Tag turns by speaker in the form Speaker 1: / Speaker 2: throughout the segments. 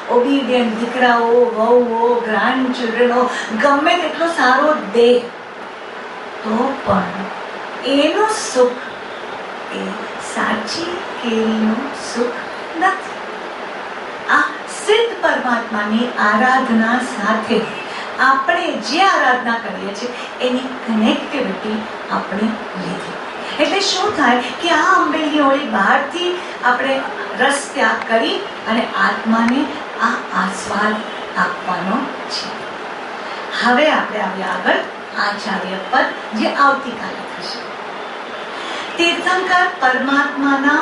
Speaker 1: Obedient દીકરાઓ, વહુઓ, grand ચિલ્ડ્રનો ગમે તેટલો સારો દે તો પણ એનું સુખ એ સાચી કેરીનું સુખ નથી. આ સિદ્ધ પરમાત્માની આરાધના સાથે આપણે જે આરાધના કરીએ છીએ એની કનેક્ટિવિટી આપણે લીધી. એટલે શું થાય કે આ અંબેની હોળી બહારથી આપણે રસ ત્યાગ કરી અને આત્માને આ આસ્વાદ આપવાનો છે. હવે આપણે આવ્યા આગળ આચાર્ય પદ, જે આવતીકાલે થશે. તીર્થંકર પરમાત્માના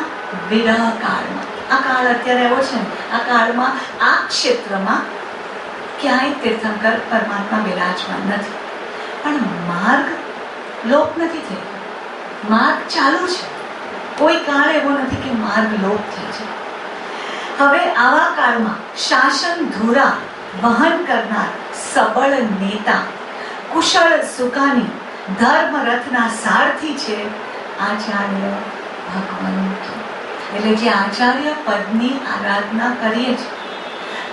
Speaker 1: વિરહ કાળમાં, આ કાળ અત્યારે એવો છે ને, આ કાળમાં આ ક્ષેત્રમાં ક્યાંય તીર્થંકર પરમાત્મા વિરાજમાન નથી, પણ માર્ગ લોપ નથી થયો, માર્ગ ચાલુ છે. કોઈ કાળ એવો નથી કે માર્ગ લોપ થઈ છે. હવે આવા કાળમાં શાસન ધુરા વહન કરનાર સબળ નેતા, કુશળ સુકાની, ધર્મ રથના સારથી છે આચાર્ય ભગવંતો. એટલે જે આચાર્ય પદની આરાધના કરીએ છીએ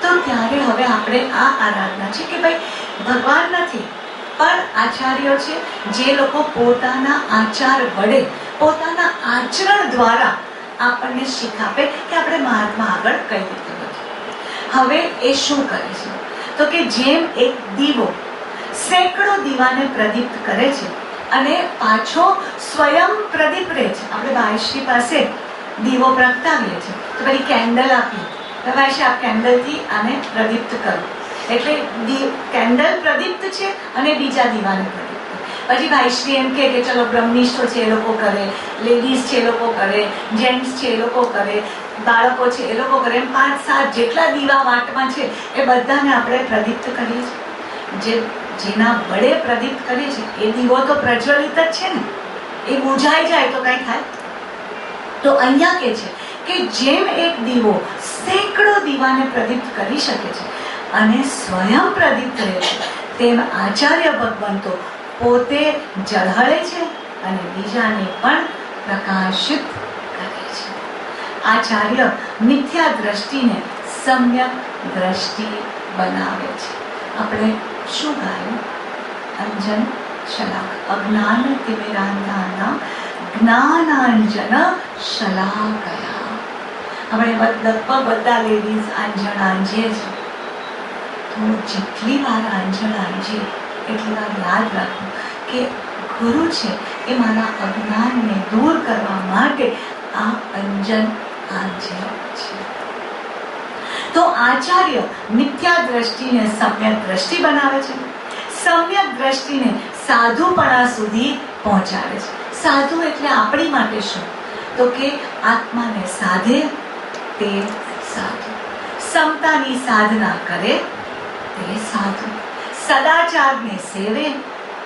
Speaker 1: તો ત્યારે હવે આપણે આ આરાધના છે કે ભાઈ ભગવાન નથી પણ આચાર્યો છે, જે લોકો પોતાના આચાર વડે, પોતાના આચરણ દ્વારા આપણને શીખ આપે કે આપણે માર્ગમાં આગળ કઈ રીતે વધવું. હવે એ શું કરે છે તો કે જેમ એક દીવો સેંકડો દીવાને પ્રદીપ્ત કરે છે અને પાછો સ્વયં પ્રદીપ રહે છે. આપણે ભાઈશ્રી પાસે દીવો પ્રગટાવીએ છીએ તો પછી કેન્ડલ આપીએ, ભાઈશ્રી આપ કેન્ડલથી આને પ્રદીપ્ત કરો, એટલે કેન્ડલ પ્રદીપ્ત છે અને બીજા દીવાને પ્રદીપ્ત. પછી ભાઈશ્રી એમ કે ચલો બ્રહ્મનિષ્ઠો છે એ લોકો કરે, લેડીઝ છે એ લોકો કરે, જેન્ટ્સ છે એ લોકો કરે, બાળકો છે એ લોકો કરે, એમ 5-7 જેટલા દીવા વાટમાં છે એ બધાને આપણે પ્રદીપ્ત કરીએ છીએ. જેના વડે પ્રદીપ્ત કરીએ છીએ એ દીવો તો પ્રજ્વલિત જ છે ને, એ બુઝાઈ જાય તો કઈ થાય. તો અહીંયા કે છે કે જેમ એક દીવો સેંકડો દીવાને પ્રદીપ્ત કરી શકે છે અને સ્વયં પ્રદીપ્ત રહે છે, તેમ આચાર્ય ભગવંતો પોતે ઝળહળે છે અને બીજાને પણ પ્રકાશિત કરે છે. આચાર્ય મિથ્યા દ્રષ્ટિને સમ્યક દ્રષ્ટિ બનાવે છે. આપણે શું ગાયું? અંજન શલાક, અજ્ઞાન તિમિરાંધાના જ્ઞાનાંજન શલાકયા. આપણે લગભગ બધા લેડીઝ આંજણ આંજીએ છે, તો જેટલી વાર આંજણ આંજીએ એટલી વાર યાદ રાખવું કે ગુરુ છે એ મારા અજ્ઞાનને દૂર કરવા માટે આ અંજન આંજે છે. તો આચાર્ય મિથ્યા દ્રષ્ટિને સમ્યક દ્રષ્ટિ બનાવે છે, સમ્યક દ્રષ્ટિને સાધુપણા સુધી પહોંચાડે છે. સાધુ એટલે આપણી માટે શું તો કે આત્માને સાધે તે સાધુ, સમતાની સાધના કરે તે સાધુ, સદાચારને સેવે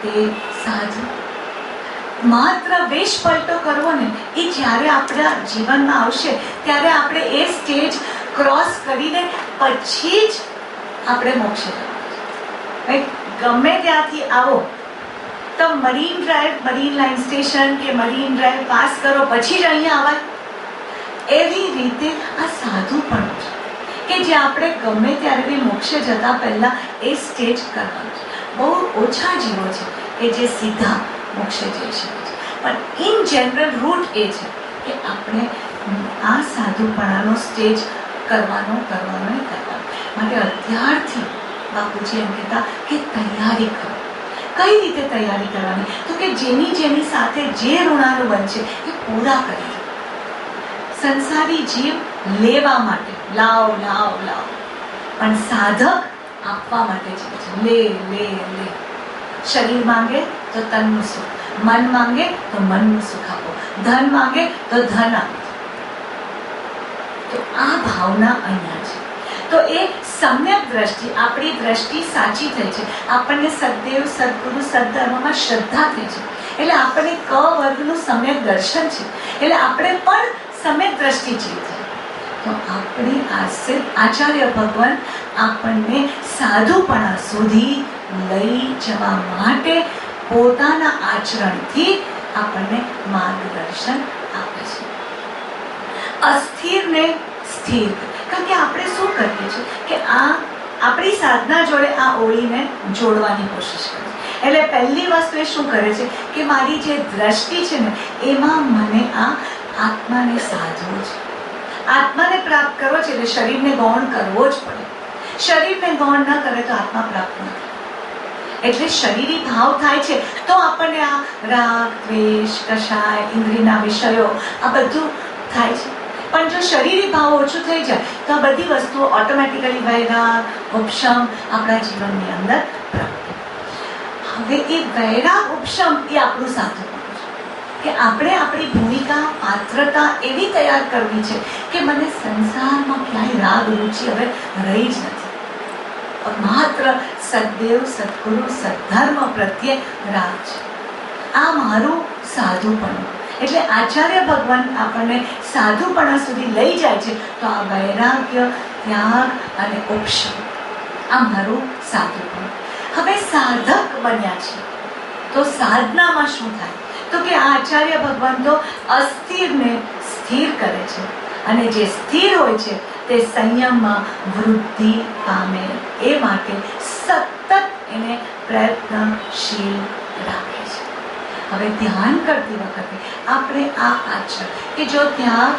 Speaker 1: તે સાધુ. માત્ર વેશ પલટો કરવો ને એ જ્યારે આપણા જીવનમાં આવશે ત્યારે આપણે એ સ્ટેજ ક્રોસ કરીને પછી જ આપણે મોક્ષે જવાનું. ગમે ત્યાંથી આવો તો marine drive, marine line station કે મરીન ડ્રાઈવ પાસ કરો પછી જ અહીંયા આવાય. એવી રીતે આ સાધુ પણ છે કે જે આપણે ગમે ત્યારે બી મોક્ષે જતા પહેલા એ સ્ટેજ કરવાનું છે. બહુ ઓછા જીવો છે કે જે સીધા મોક્ષે જઈ શકે છે, પણ ઇન જનરલ રૂટ એ છે કે આપણે આ સાધુપણાનો સ્ટેજ કરવાનો. માટે અત્યારથી બાપુજી એમ કહેતા કે તૈયારી કરો. કઈ રીતે તૈયારી કરવાની તો કે જેની સાથે જે ઋણાનુબંધ છે એ પૂરા કરી. સંસારી જીવ લેવા માટે લાવ, પણ સાધક આપવા માટે છે. લે. શરીર માંગે તો તનનું સુખ, મન માંગે તો મનનું સુખ આપો, ધન માંગે તો ધન આપો. તો આ ભાવના અહીંયા છે. તો એ સમ્યક દ્રષ્ટિ, આપણી દ્રષ્ટિ સાચી થઈ છે, આપણને સદદેવ, સદગુરુ, સદધર્મમાં શ્રદ્ધા થઈ છે, એટલે આપણને ક વર્ગનું સમ્યક દર્શન છે, એટલે આપણે પણ સમ્યક દ્રષ્ટિ જીવ થઈ. તો આપણી આચાર્ય ભગવાન આપણને સાધુપણા સુધી લઈ જવા માટે પોતાના આચરણથી આપણને માર્ગદર્શન આપે છે. અસ્થિરને સ્થિર, કારણ કે આપણે શું કરીએ છીએ આ આપણી સાધના જોડે આ ઓળીને જોડવાની કોશિશ કરે. એટલે પહેલી વસ્તુ એ શું કરે છે કે મારી જે દ્રષ્ટિ છે ને એમાં મને આ આત્માને સાધવો છે, આત્માને પ્રાપ્ત કરવો છે. એટલે શરીરને ગૌણ કરવો જ પડે. શરીરને ગૌણ ન કરે તો આત્મા પ્રાપ્ત ન થાય. એટલે શરીરી ભાવ થાય છે તો આપણને આ રાગ, દ્વેષ, કષાય, ઇન્દ્રિયના વિષયો આ બધું થાય છે. પણ જો શરીરી ભાવ ઓછું થઈ જાય તો આ બધી વસ્તુઓ ઓટોમેટિકલી વૈરાગ, ઉપશમ આપણા જીવનની અંદર પ્રાપ્ત. હવે એ વૈરાગ, ઉપશમ એ આપણું સાધન કે આપણે આપણી ભૂમિકા, પાત્રતા એવી તૈયાર કરવી છે કે મને સંસારમાં ક્યાંય રાગ, રુચિ હવે રહી જ નથી. માત્ર સદદેવ, સદગુરુ, સદ્ધર્મ પ્રત્યે રાગ છે. આ મારું સાધુપણું. એટલે આચાર્ય ભગવાન આપણને સાધુપણા સુધી લઈ જાય છે. તો આ વૈરાગ્ય, ત્યાગ અને ઉપશમ આ મારું સાધુપણું. હવે સાધક બન્યા છે તો સાધનામાં શું થાય? તો કે આ આચાર્ય ભગવાન તો અસ્થિરને સ્થિર કરે છે અને જે સ્થિર હોય છે તે સંયમમાં વૃદ્ધિ પામે એ માટે સતત એને પ્રયત્નશીલ રાખે છે. હવે ધ્યાન કરતી વખતે આપણે આ આચરણ કે જો ત્યાં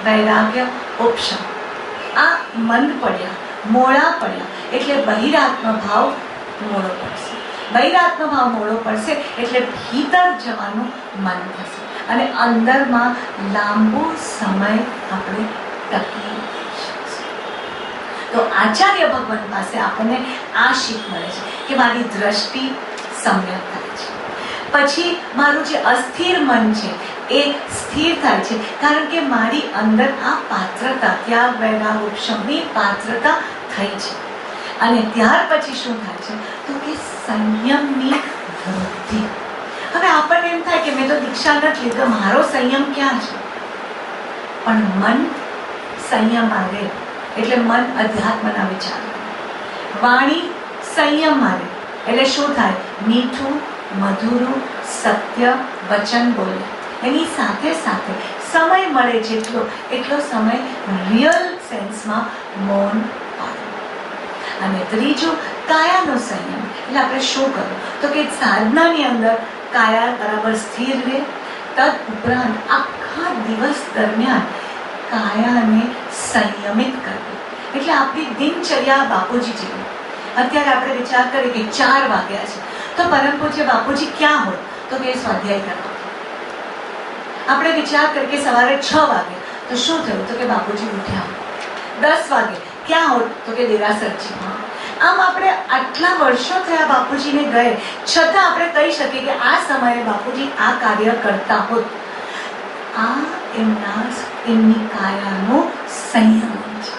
Speaker 1: વૈરાગ્ય, ઉપશમ આ મંદ પડ્યા, મોડા પડ્યા એટલે બહિરાત્મ ભાવ મોડો પડશે. બહિરાત્મ ભાવ મોડો પડશે એટલે ભીતર જવાનું મન થશે અને અંદરમાં લાંબો સમય આપણે ટકી શકશું. તો આચાર્ય ભગવાન પાસે આપણને આ શીખ મળે છે કે મારી દ્રષ્ટિ સમ્યક થાય છે. પછી મારું જે અસ્થિર મન છે એ સ્થિર થાય છે કારણ કે મારી અંદર આ પાત્રતા, ત્યાગ, વૈરાગ, ઉપશમની પાત્રતા થઈ છે. અને ત્યાર પછી શું થાય છે તો કે સંયમની વૃદ્ધિ. હવે આપણને એમ થાય કે મેં તો દીક્ષા નથી લીધો, મારો સંયમ ક્યાં છે? પણ મન સંયમ આવે એટલે મન અધ્યાત્મના વિચાર, વાણી સંયમ આવે એટલે શું થાય? મીઠું, મધુરું, સત્ય વચન બોલે. એની સાથે સાથે સમય મળે જેટલો એટલો સમય રિયલ સેન્સમાં મૌન પાડવું. અને ત્રીજું કાયાનો સંયમ. એટલે આપણે શું કરવું તો કે સાધનાની અંદર કાયા બરાબર સ્થિર રહે. તદ ઉપરાંત આખા દિવસ દરમિયાન કાયાને સંયમિત કરવી. એટલે આપણી દિનચર્યા બાપુજી જેવી. અત્યારે આપણે વિચાર કરીએ કે 4 વાગ્યા છે તો પરમ પૂજ્ય બાપુજી ક્યાં હોય તો કે સ્વાધ્યાય કરવા. આપણે વિચાર કરીએ કે સવારે 6 વાગે તો શું થયું તો કે બાપુજી ઉઠ્યા. 10 વાગે ક્યાં હોત તો કે દેરાસરજીમાં. આમ આપણે આટલા વર્ષો થયા બાપુજીને ગયે છતાં આપણે કહી શકીએ કે આ સમયે બાપુજી આ કાર્ય કરતા હોત. આ એમની કાયાનો સંયમ છે.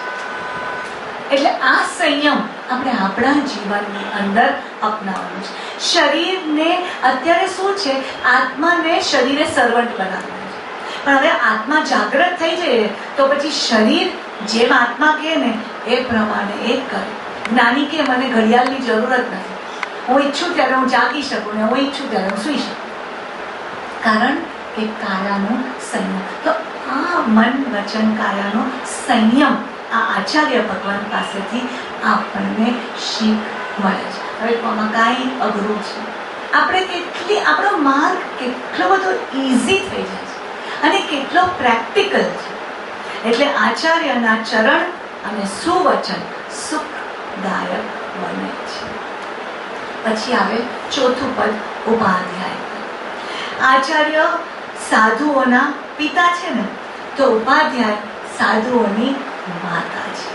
Speaker 1: એટલે આ સંયમ આપણે આપણા જીવનની અંદર અપનાવવાનું છે. શરીરને અત્યારે શું છે, આત્માને શરીરે સર્વન્ટ બનાવવાનું છે. પણ હવે આત્મા જાગૃત થઈ જાય તો પછી શરીર જેમ આત્મા કહે ને એ પ્રમાણે એ કરે. જ્ઞાની કે મને ઘડિયાળની જરૂરત નથી, હું ઈચ્છું ત્યારે હું જાગી શકું ને હું ઈચ્છું ત્યારે હું સુઈ શકું. કારણ કે કાયાનો સંયમ. તો આ મન, વચન, કાયાનો સંયમ આ આચાર્ય ભગવાન પાસેથી આપણને શીખ મળે છે. હવે આમાં કાંઈ અઘરું છે, આપણો માર્ગ કેટલો બધો ઇઝી થઈ જાય છે અને કેટલો પ્રેક્ટિકલ છે. એટલે આચાર્યના ચરણ અને સુવચન સુખદાયક બને છે. પછી આવે ચોથું પદ, ઉપાધ્યાય. આચાર્ય સાધુઓના પિતા છે ને, તો ઉપાધ્યાય સાધુઓની માતા છે.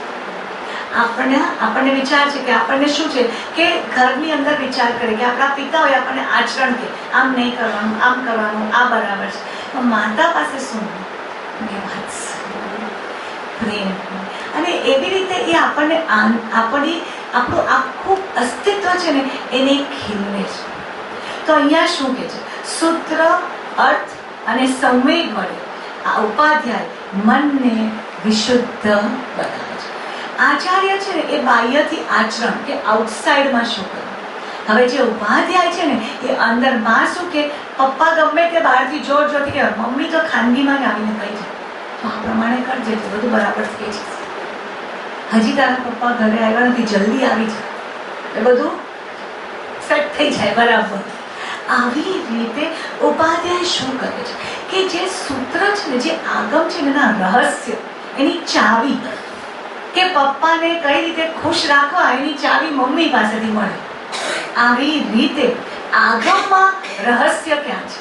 Speaker 1: આપણને વિચાર છે કે આપણને શું છે કે ઘરની અંદર વિચાર કરે કે આપણા પિતા હોય આપણને આચરણ કે આમ નહીં કરવાનું, આમ કરવાનું, આ બરાબર છે. તો માતા પાસે શું? પ્રેમ. અને એવી રીતે એ આપણને આપણું આખું અસ્તિત્વ છે ને એને ખીલવે છે. તો અહીંયા શું કે છે? સૂત્ર, અર્થ અને સંવેગ વડે આ ઉપાધ્યાય મનને વિશુદ્ધ બનાવે છે. આચાર્ય છે ને એ બાહ્યથી આચરણ કે આઉટસાઇડમાં શું કરે. હવે જે ઉપાધ્યાય છે ને એ અંદર માં શું કે પપ્પા ગમે તે બહારથી જોર જોરથી કે મમ્મી તો ખાનગીમાં જ આવીને કહી છે તો આ પ્રમાણે કરજે તો બધું બરાબર થઈ જશે. હજી તારા પપ્પા ઘરે આવ્યા નથી, જલ્દી આવી જા, એ બધું સેટ થઈ જાય બરાબર. આવી રીતે ઉપાધ્યાય શું કરે છે કે જે સૂત્ર છે ને, જે આગમ છે ને, એના રહસ્ય, એની ચાવી, કે પપ્પાને કઈ રીતે ખુશ રાખવા એની ચાવી મમ્મી પાસેથી મળે. આવી રીતે આગમમાં રહસ્ય ક્યાં છે,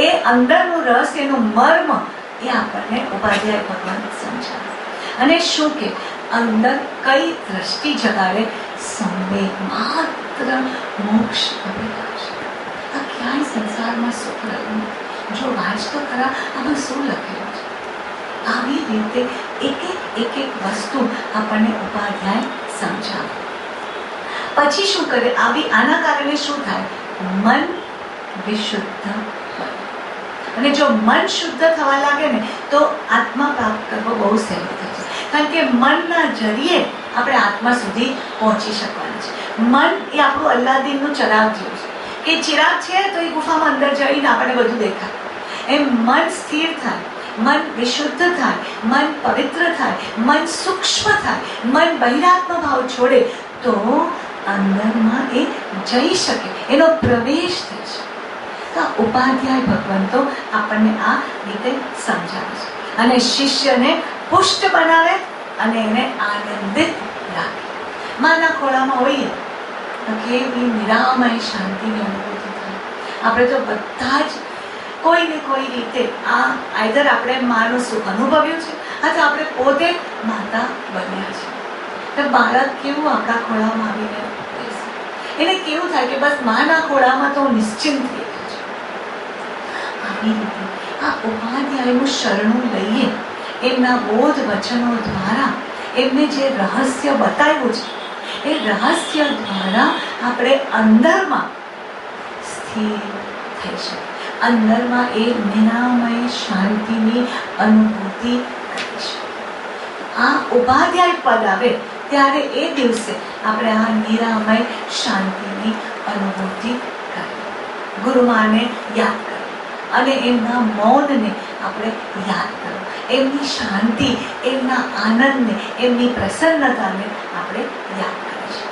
Speaker 1: એ અંદરનું રહસ્ય, એનું મર્મ, એ આપણને ઉપાધ્યાય ભગવાન સમજાવે. અને શું કે અંદર કઈ દ્રષ્ટિ જગાડે, સંવેગ માત્ર મોક્ષ અભિલાષ. આ ક્યાંય સંસારમાં સુખ રહ્યું નથી. જો વાંચતો ખરા આમાં શું લખેલું છે. આવી રીતે એક એક વસ્તુ આપણને ઉપાધ્યાય સમજાવે. પછી શું કરે, આના કારણે શું થાય, મન વિશુદ્ધ બને. અને જો મન શુદ્ધ થવા લાગે ને તો આત્મા પ્રાપ્ત કરવો બહુ સહેલું થાય છે. કારણ કે મનના જરીએ આપણે આત્મા સુધી પહોંચી શકવાનું છે. મન એ આપણું અલ્લાદીનનું ચિરાગ જેવું છે, કે ચિરાગ છે તો એ ગુફામાં અંદર જઈને આપણને બધું દેખાય. એમ મન સ્થિર થાય, મન વિશુદ્ધ થાય, મન પવિત્ર થાય, મન સૂક્ષ્મ થાય, મન બહિરાત્મ ભાવ છોડે તો અંદરમાં એ જઈ શકે, એનો પ્રવેશ થઈ શકે. તો ઉપાધ્યાય ભગવંતો આપણને આ રીતે સમજાવે છે અને શિષ્યને પુષ્ટ બનાવે અને એને આનંદિત રાખે. માના ખોળામાં હોઈએ તો કેવી નિરામય શાંતિની અનુભૂતિ થાય. આપણે તો બધા જ કોઈ ને કોઈ રીતે આઈધર આપણે માનું સુખ અનુભવ્યું છે અથવા આપણે પોતે માતા બન્યા છે. તો બાળક કેવું આપણા ખોળામાં આવીને બેસે, એને કેવું થાય કે બસ માના ખોળામાં તો નિશ્ચિંત થઈ ગયું છે. આવી રીતે આ ઉપાધ્યાયનું શરણું લઈએ, એમના બોધ વચનો દ્વારા એમને જે રહસ્ય બતાવ્યું છે, એ રહસ્ય દ્વારા આપણે અંદરમાં સ્થિર થઈ શકીએ, અંદરમાં એ નિરામય શાંતિની અનુભૂતિ કરી શકીએ. આ ઉપાધ્યાય પદ આવે ત્યારે એ દિવસે આપણે આ નિરામય શાંતિની અનુભૂતિ કરીએ, ગુરુમાને યાદ કરીએ અને એમના મૌનને આપણે યાદ કરીએ, એમની શાંતિ, એમના આનંદને, એમની પ્રસન્નતાને આપણે યાદ કરીએ.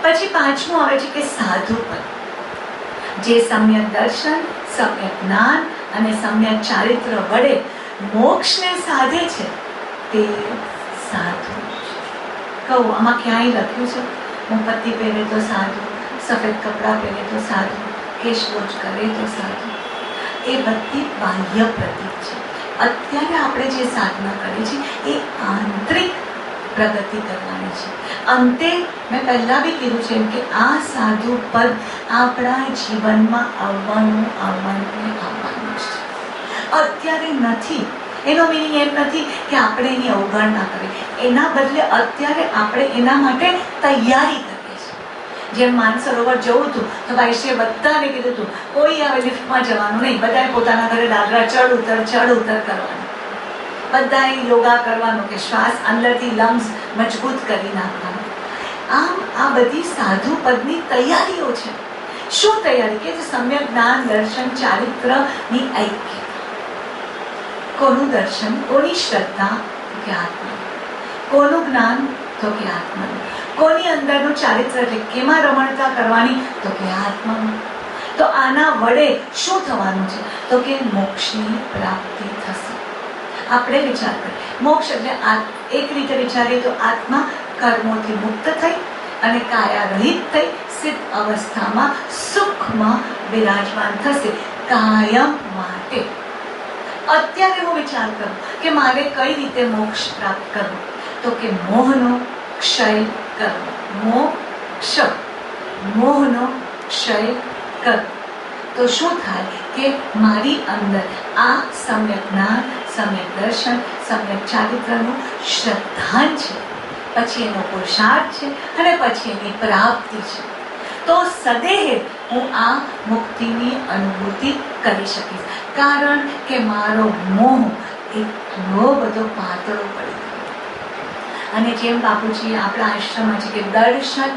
Speaker 1: પછી પાંચમું આવે છે કે સાધુ પદ, જે સમ્યક દર્શન, સમ્યક જ્ઞાન અને સમ્યક ચારિત્ર વડે મોક્ષને સાધે છે તે સાધુ. કહું આમાં ક્યાંય લખ્યું છે મોમબત્તી પહેરે તો સાધુ, સફેદ કપડાં પહેરે તો સાધુ, કેશવોજ કરે તો સાધુ? એ બધી બાહ્ય પ્રતીક છે. અત્યારે આપણે જે સાધના કરીએ છીએ એ આંતરિક પ્રગતિ કરવાની છે. અંતે મેં પહેલાં બી કીધું છે કે આ સાધુ પદ આપણા જીવનમાં આવવાનું છે. અત્યારે નથી, એનો મિનિંગ એમ નથી કે આપણે એની અવગણના કરીએ, એના બદલે અત્યારે આપણે એના માટે તૈયારી કરીએ છીએ. જેમ માનસરોવર જવું હતું તો ભાઈશ્રીએ બધાને કીધું હતું કોઈ હવે લિફ્ટમાં જવાનું નહીં, બધાએ પોતાના ઘરે દાદરા ચડ ઉતર કરવાનું, બધાએ યોગા કરવાનું કે શ્વાસ અંદરથી લંગ્સ મજબૂત કરી નાખવાનું. આમ આ બધી સાધુ પદની તૈયારીઓ છે. શું તૈયારી કે સમ્યક જ્ઞાન, દર્શન, ચારિત્રની ઐક્ય. કોનું દર્શન, કોની શ્રદ્ધા તો કે આત્મા, કોનું જ્ઞાન તો કે આત્માનું, કોની અંદરનું ચારિત્ર એટલે કેમાં રમણતા કરવાની તો કે આત્માનું. તો આના વડે શું થવાનું છે તો કે મોક્ષની પ્રાપ્તિ થશે. આપણે વિચાર કરીએ મોક્ષ એટલે એક રીતે વિચારીએ તો આત્મા કર્મોથી મુક્ત થઈ અને કાયા રહિત થઈ સિદ્ધ અવસ્થામાં સુખમાં બિરાજમાન થશે કાયમ માટે. અત્યારે હું વિચાર કરું કે મારે કઈ રીતે મોક્ષ પ્રાપ્ત કરવો તો કે મોહનો ક્ષય કરવો. મોહનો ક્ષય કરવો તો શું થાય કે મારી અંદર આ સમ્યક જ્ઞાન, સમ્યક દર્શન, સમ્યક ચારિત્રનું શ્રદ્ધાન છે, પછી એનો પુરુષાર્થ છે અને પછી એની પ્રાપ્તિ છે. તો સદેહ હું આ મુક્તિની અનુભૂતિ કરી શકીશ, કારણ કે મારો મોહ એટલો બધો પાતળો પડી ગયો. અને જેમ બાપુજી આપણા આશ્રમમાં છે કે દર્શન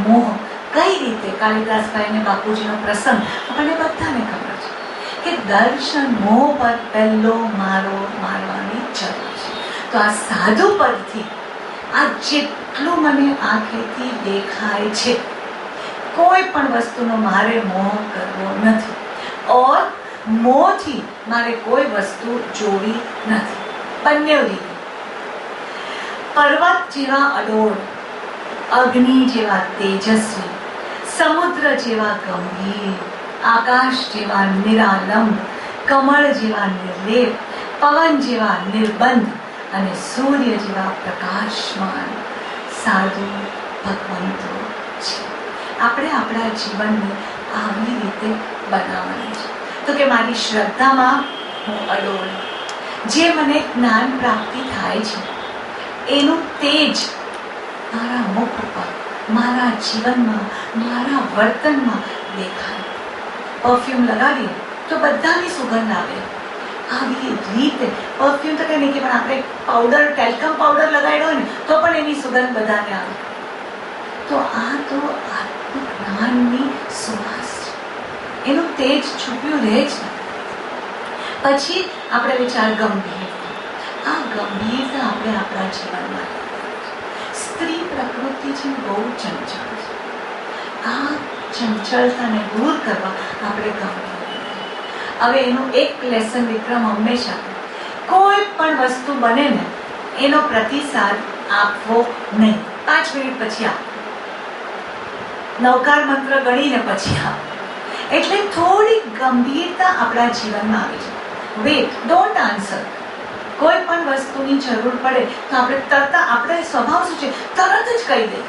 Speaker 1: મોહ કઈ રીતે, કાલિદાસભાઈ અને બાપુજીનો પ્રસંગ આપણને બધાને ખબર છે કે દર્શન મોહ પર પહેલો મારો મારવાની જરૂર છે. તો આ સાધુ પરથી આ જેટલું મને આંખેથી દેખાય છે, કોઈ પણ વસ્તુનો મારે મોહ કરવો નથી, ઓર મોહથી મારે કોઈ વસ્તુ જોવી નથી. બંને રીતે પર્વત જેવા અડોળ, અગ્નિ જેવા તેજસ્વી, સમુદ્ર જેવા ગંભીર, આકાશ જેવા નિરાલંબ, કમળ જેવા નિર્લેપ, પવન જેવા નિર્બંધ અને સૂર્ય જેવા પ્રકાશમાન સાધુ ભગવંતો છે. આપણે આપણા જીવનને આવી રીતે બનાવવાની છે. તો કે મારી શ્રદ્ધામાં હું અડોળ, જે મને જ્ઞાન પ્રાપ્તિ થાય છે એનું તેજ મારા મુખ ઉપર, મારા જીવનમાં, મારા વર્તનમાં દેખાય. પરફ્યુમ લગાવીએ તો બધાની સુગંધ આવે. આવી રીતે પરફ્યુમ તો કંઈ નહીં કે પણ આપણે પાવડર, ટેલ્કમ પાવડર લગાડ્યો હોય ને તો પણ એની સુગંધ બધાને આવે. તો આ તો આત્મજ્ઞાનની સુવાસ છે, એનું તેજ છુપ્યું રહે છે. પછી આપણે વિચાર ગંભીરતા. આ ગંભીરતા આપણે આપણા જીવનમાં, સ્ત્રી પ્રકૃતિ છે બહુ ચંચળ છે. આ ચંચળતાને દૂર કરવા આપણે ગંભીર. હવે એનું એક લેસન વિક્રમ હંમેશા, કોઈ પણ વસ્તુ બને ને એનો પ્રતિસાદ આપવો નહીં. 5 મિનિટ પછી આપ, નવકાર મંત્ર ગણીને પછી આપ. એટલે થોડી ગંભીરતા આપણા જીવનમાં આવી છે. Wait, don't answer. કોઈ પણ વસ્તુની જરૂર પડે તો આપણે તરત, આપણે સ્વભાવ શું છે, તરત જ કહી દઈએ.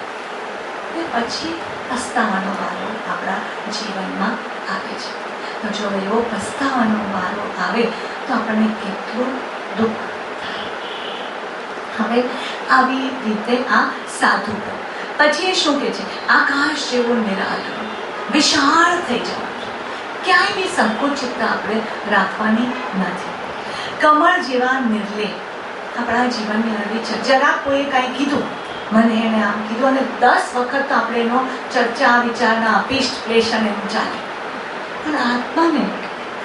Speaker 1: પછી પસ્તાવાનો વારો આપણા જીવનમાં આવે છે. તો જો એવો પસ્તાવાનો વારો આવે તો આપણને કેટલું દુઃખ થાય. હવે આવી રીતે આ સાધુ. પછી એ શું કહે છે, આકાશ જેવો નિરાલો, વિશાળ થઈ જવાનું, ક્યાંય બી સંકુચિતતા આપણે રાખવાની નથી. કમળ જેવા નિર્લેપ, આપણા જીવનની અંદર જરા કોઈ કાંઈ કીધું, મને એને આમ કીધું અને 10 વખત તો આપણે એનો ચર્ચા વિચારના અપિષ્ટ ક્લેશન એનું ચાલે, પણ આત્માને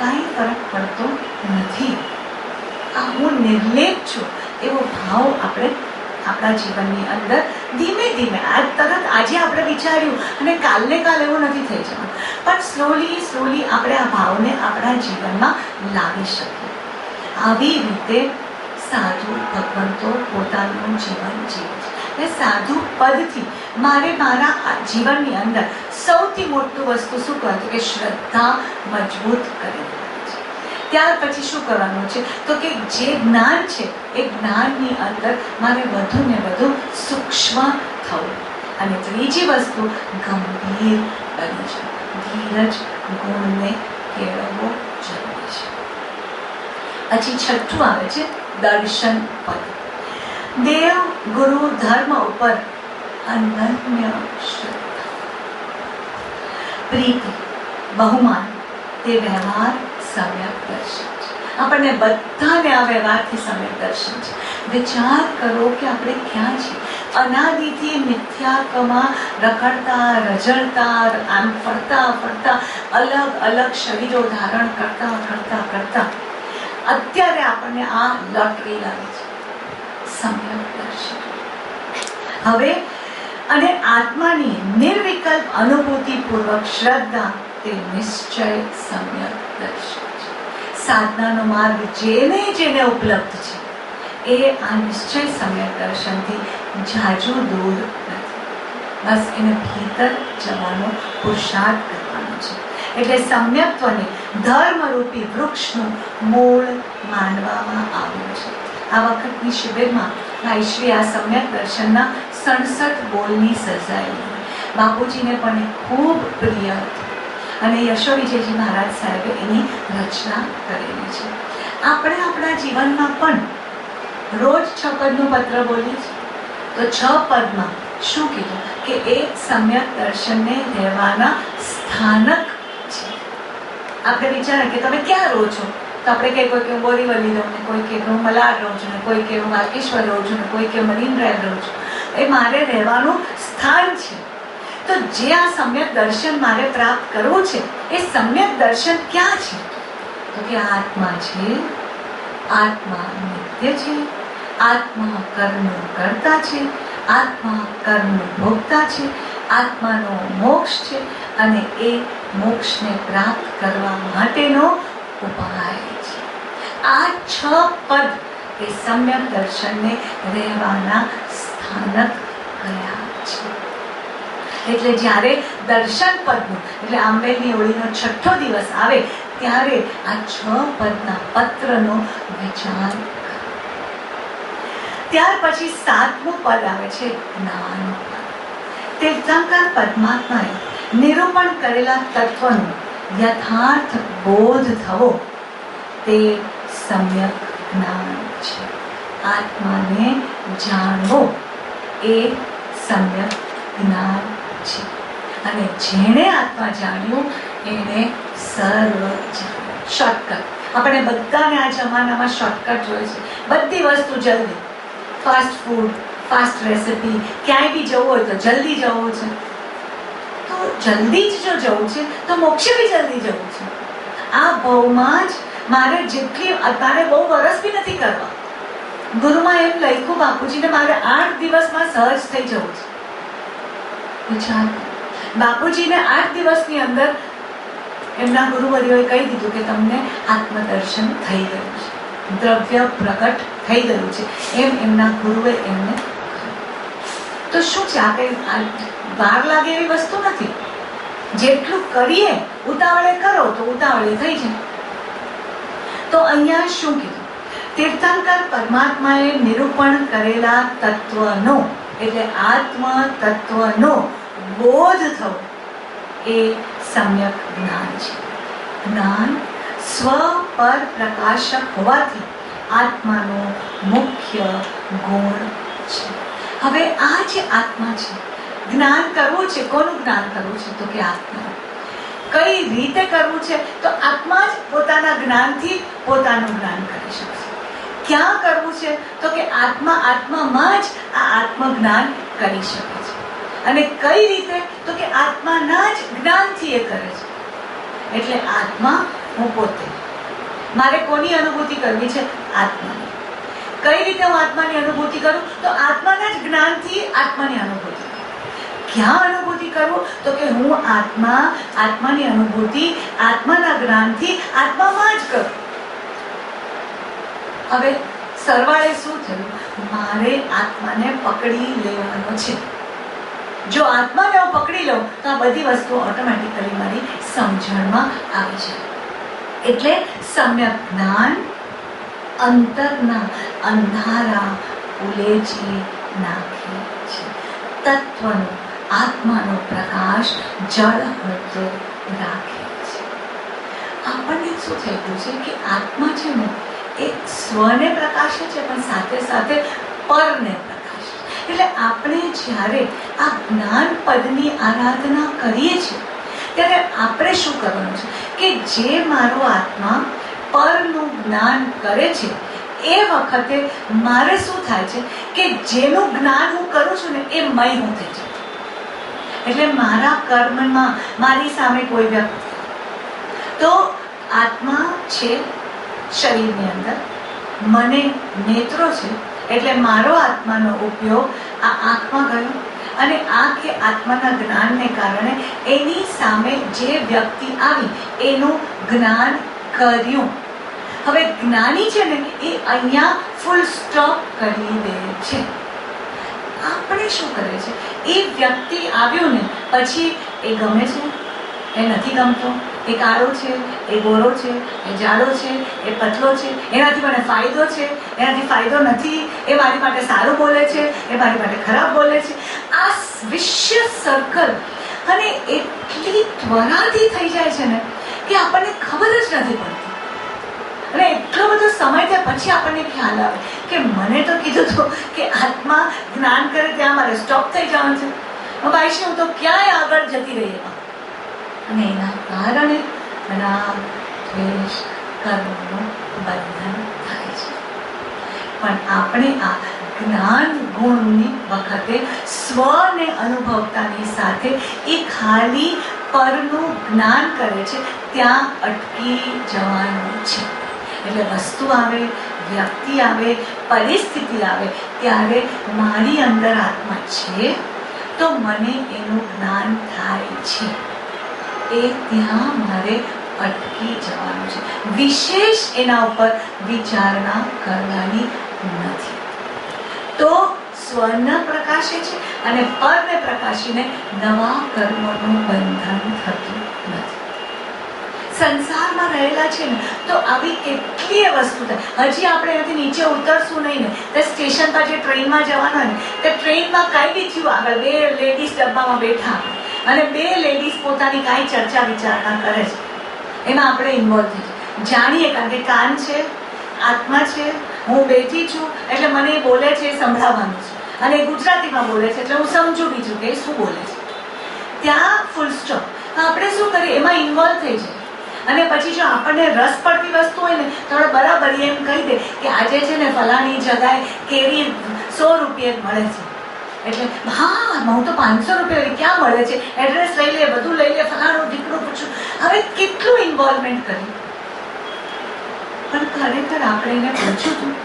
Speaker 1: કાંઈ ફરક પડતો નથી. આ હું નિર્લેપ છું એવો ભાવ આપણે આપણા જીવનની અંદર ધીમે ધીમે, આજ તરત આજે આપણે વિચાર્યું અને કાલને કાલ એવું નથી થઈ જવાનું, પણ સ્લોલી આપણે આ ભાવને આપણા જીવનમાં લાવી શકીએ. આવી રીતે સાધુ ભગવંતો પોતાનું જીવન જીવે છે. અને સાધુ પદથી મારે મારા જીવનની અંદર સૌથી મોટું વસ્તુ શું કહેવાય કે શ્રદ્ધા મજબૂત કરી દેવાની છે. ત્યાર પછી શું કરવાનું છે તો કે જે જ્ઞાન છે એ જ્ઞાનની અંદર મારે વધુ ને વધુ સૂક્ષ્મ થવું. અને ત્રીજી વસ્તુ ગંભીર બની છે. ધીરજ ગુણને કેળવવો જરૂરી છે. પછી છઠ્ઠું આવે છે દર્શન પદ. દેવ ગુરુ ધર્મ ઉપર અનન્ય શ્રદ્ધા, પ્રીતિ, બહુમાન તે વ્યવહાર સમ્યક દર્શન છે. આપણને બધાને આ વ્યવહારથી સમ્યક દર્શન છે. વિચાર કરો કે આપણે ક્યાં છીએ. અનાદિથી મિથ્યાત્વમાં રખડતા રઝળતા, આમ ફરતા ફરતા અલગ અલગ શરીરો ધારણ કરતા કરતા કરતા અત્યારે આપણને આ લોટરી લાગે છે, સમ્યક દર્શન. હવે અને આત્માની નિર્વિકલ્પ અનુભૂતિપૂર્વક શ્રદ્ધા તે નિશ્ચય સમ્યક દર્શન છે. સાધનાનો માર્ગ જેને જેને ઉપલબ્ધ છે એ આ નિશ્ચય સમ્યક દર્શનથી જાજુ દૂર નથી. બસ એને ભીતર જવાનો પુરુષાર્થ કરવાનો છે. એટલે સમ્યક્ત્વને ધર્મરૂપી વૃક્ષનું મૂળ માનવામાં આવ્યું છે. આ વખતની શિબિરમાં ભાઈશ્રી આ સમ્યક દર્શનના 67 બોલની સર્જાયેલી. બાપુજીને પણ એ ખૂબ પ્રિય હતું અને યશો વિજયજી મહારાજ સાહેબે એની રચના કરેલી છે. આપણે આપણા જીવનમાં પણ રોજ 6 પદનું પત્ર બોલીએ છીએ તો 6 પદમાં શું કીધું કે એ સમ્યક દર્શનને રહેવાના સ્થાનક છે. આપણે વિચારે કે તમે ક્યાં રહો છો તો આપણે કે કોઈ કે બોરીવલી રહું ને, કોઈ કે હું મલાડ રહું છું ને, કોઈ કે હું વાકેશ્વર રહું છું ને, કોઈ કે મરીન ડ્રાઈવ રહું છું. એ મારે રહેવાનું સ્થાન છે. તો જે આ સમ્યક દર્શન મારે પ્રાપ્ત કરવું છે એ સમ્યક દર્શન ક્યાં છે તો કે આત્મા છે. આત્મા નિત્ય છે, આત્મા કર્મ કરતા છે, આત્મા કર્મનો ભોગતા છે, આત્માનો મોક્ષ છે અને એ મોક્ષને પ્રાપ્ત કરવા માટેનો ઉપાય છે. આ 6 પદ એ સમ્યક દર્શનને રહેવાના સ્થાનક કયા છે. એટલે જ્યારે દર્શન પદનું એટલે આંબેલની હોળીનો 6થો દિવસ આવે ત્યારે આ 6 પદના પત્રનો વિચાર કરો. ત્યાર પછી 7મું પદ આવે છે જ્ઞાન પદ. તીર્થંકર પરમાત્માએ નિરૂપણ કરેલા તત્વનો યથાર્થ બોધ થવો તે સમ્યક જ્ઞાન છે. આત્માને જાણવો એ સમ્યક જ્ઞાન છે. અને જેણે આત્મા જાણ્યું એને સર્વ જાણ્યું. શોર્ટકટ. આપણે બધાને આ જમાનામાં શોર્ટકટ જોઈએ છે. બધી વસ્તુ જલ્દી, ફાસ્ટ ફૂડ, ફાસ્ટ રેસિપી, ક્યાંય બી જવું હોય તો જલ્દી જવું છે. તો જલ્દી જ જો જવું છે તો મોક્ષે બી જલ્દી જવું છે. આ ભાવમાં જ મારે અત્યારે બહુ વરસ બી નથી કરવા. ગુરુમાં એમ લખ્યું બાપુજીને મારે 8 દિવસમાં સહજ થઈ જવું છે. વિચાર. બાપુજીને 8 દિવસની અંદર એમના ગુરુવર્યોએ કહી દીધું કે તમને આત્મદર્શન થઈ ગયું છે, દ્રવ્ય પ્રગટ થઈ ગયું છે, એમ એમના ગુરુએ એમને. તો શું છે, આપણે વાર લાગે એવી વસ્તુ નથી. જેટલું કરીએ ઉતાવળે કરો તો ઉતાવળે થઈ જાય. તો અહીંયા શું કીધું? તીર્થંકર પરમાત્માએ નિરૂપણ કરેલા તત્વનો એટલે આત્મ તત્વનો બોધ થવો એ સમ્યક જ્ઞાન છે. જ્ઞાન સ્વ પર પ્રકાશક હોવાથી આત્માનો મુખ્ય ગુણ છે. હવે આ જે આત્મા છે, જ્ઞાન કરવું છે. કોનું જ્ઞાન કરવું છે? તો કે આત્મા. કઈ રીતે કરવું છે? તો આત્મા જ પોતાના જ્ઞાનથી પોતાનું જ્ઞાન કરી શકશે. ક્યાં કરવું છે? તો કે આત્મામાં જ આ આત્મજ્ઞાન કરી શકે છે. અને કઈ રીતે? તો કે આત્માના જ જ્ઞાનથી એ કરે છે. એટલે આત્મા હું પોતે. મારે કોની અનુભૂતિ કરવી છે? આત્માની. કઈ રીતે હું આત્માની અનુભૂતિ કરું? તો આત્માના જ જ્ઞાનથી આત્માની અનુભૂતિ. ક્યાં અનુભૂતિ કરવું? તો કે હું આત્માની અનુભૂતિ આત્માના જ્ઞાનથી આત્મામાં જ કરું. હવે સરવાળે શું થયું? મારે આત્માને પકડી લેવાનો છે. જો આત્માને હું પકડી લઉં તો આ બધી વસ્તુઓ ઓટોમેટિકલી મારી સમજણમાં આવી જાય. એટલે સમ્યક જ્ઞાન અંતરના અંધારા ઉલેચી નાખે છે. તત્વનો આત્માનો પ્રકાશ જળ હળતો રાખે છે. આપણને શું થઈ ગયું છે કે આત્મા છે ને એ સ્વને પ્રકાશે છે પણ સાથે સાથે પરને પ્રકાશે. એટલે આપણે જ્યારે આ જ્ઞાન પદની આરાધના કરીએ છીએ ત્યારે આપણે શું કરવાનું છે કે જે મારો આત્મા પરનું જ્ઞાન કરે છે એ વખતે મારે શું થાય છે કે જેનું જ્ઞાન હું કરું છું ને એ મય હું થઈ જાય. એટલે મારા કર્મમાં મારી સામે કોઈ વ્યક્તિ તો આત્મા છે શરીરની અંદર, મને નેત્રો છે એટલે મારો આત્માનો ઉપયોગ આ આંખમાં ગયો અને આ કે આત્માના જ્ઞાનને કારણે એની સામે જે વ્યક્તિ આવી એનું જ્ઞાન કર્યું. હવે જ્ઞાની છે ને એ અહીંયા ફૂલ સ્ટોપ કરી દે છે. આપણે શું કરે છે? એ વ્યક્તિ આવ્યો ને પછી એ ગમે છે, એ નથી ગમતો, એ કાળો છે, એ ગોરો છે, એ જાડો છે, એ પતલો છે, એનાથી મને ફાયદો છે, એનાથી ફાયદો નથી, એ મારી માટે સારું બોલે છે, એ મારી માટે ખરાબ બોલે છે. આ વિશિષ્ટ સર્કલ અને એટલી ત્વરાથી થઈ જાય છે ને કે આપણને ખબર જ નથી પડતી. અને એટલો બધો સમય થયા પછી આપણને ખ્યાલ આવે કે મને તો કીધું હતું કે આત્મા જ્ઞાન કરે ત્યાં મારે સ્ટોપ થઈ જવાનું છે. ભાઈ હું તો ક્યાંય આગળ જતી રહી એમાં. અને એના કારણે રાગ દ્વેષ કર્મનું બંધન થાય છે. પણ આપણે આ જ્ઞાન ગુણની વખતે સ્વને અનુભવતાની સાથે એ ખાલી પરનું જ્ઞાન કરે છે ત્યાં અટકી જવાનું છે. એટલે વસ્તુ આવે, વ્યક્તિ આવે, પરિસ્થિતિ આવે ત્યારે મારી અંદર આત્મા છે તો મને એનું જ્ઞાન થાય છે. એ ત્યાં મારે અટકી જવાનું છે. વિશેષ એના ઉપર વિચારણા કરવાની નથી. તો સ્વને પ્રકાશે છે અને પરને પ્રકાશીને નવા કર્મોનું બંધન થતું નથી. સંસારમાં રહેલા છે ને તો આવી કેટલીય વસ્તુ થાય. હજી આપણે અહીંયાથી નીચે ઉતરશું નહીં ને તે સ્ટેશન પર જે ટ્રેનમાં જવાના ને તે ટ્રેનમાં કાંઈ બી થયું, આગળ 2 લેડીઝ ડબ્બામાં બેઠા અને 2 લેડીઝ પોતાની કાંઈ ચર્ચા વિચારણા કરે છે, એમાં આપણે ઇન્વોલ્વ થઈ જાય. જાણીએ કારણ કે કાન છે, આત્મા છે, હું બેઠી છું એટલે મને એ બોલે છે એ સંભળાવવાનું છે અને ગુજરાતીમાં બોલે છે એટલે હું સમજુ બીજું કે શું બોલે છે. ત્યાં ફૂલ સ્ટોપ. આપણે શું કરીએ એમાં ઇન્વોલ્વ થઈ જાય અને પછી જો આપણને રસ પડતી વસ્તુ હોય ને તો આપણે બરાબર એમ કહી દે કે આજે છે ને ફલાણી જગાએ કેરી 100 રૂપિયે મળે છે. એટલે હા હું તો 500 રૂપિયા ક્યાં મળે છે, એડ્રેસ લઈ લે, બધું લઈ લે, ફલાણું ઢીકણું પૂછું. હવે કેટલું ઇન્વોલ્વમેન્ટ કર્યું. પણ ખરેખર આપણે એને પૂછ્યું હતું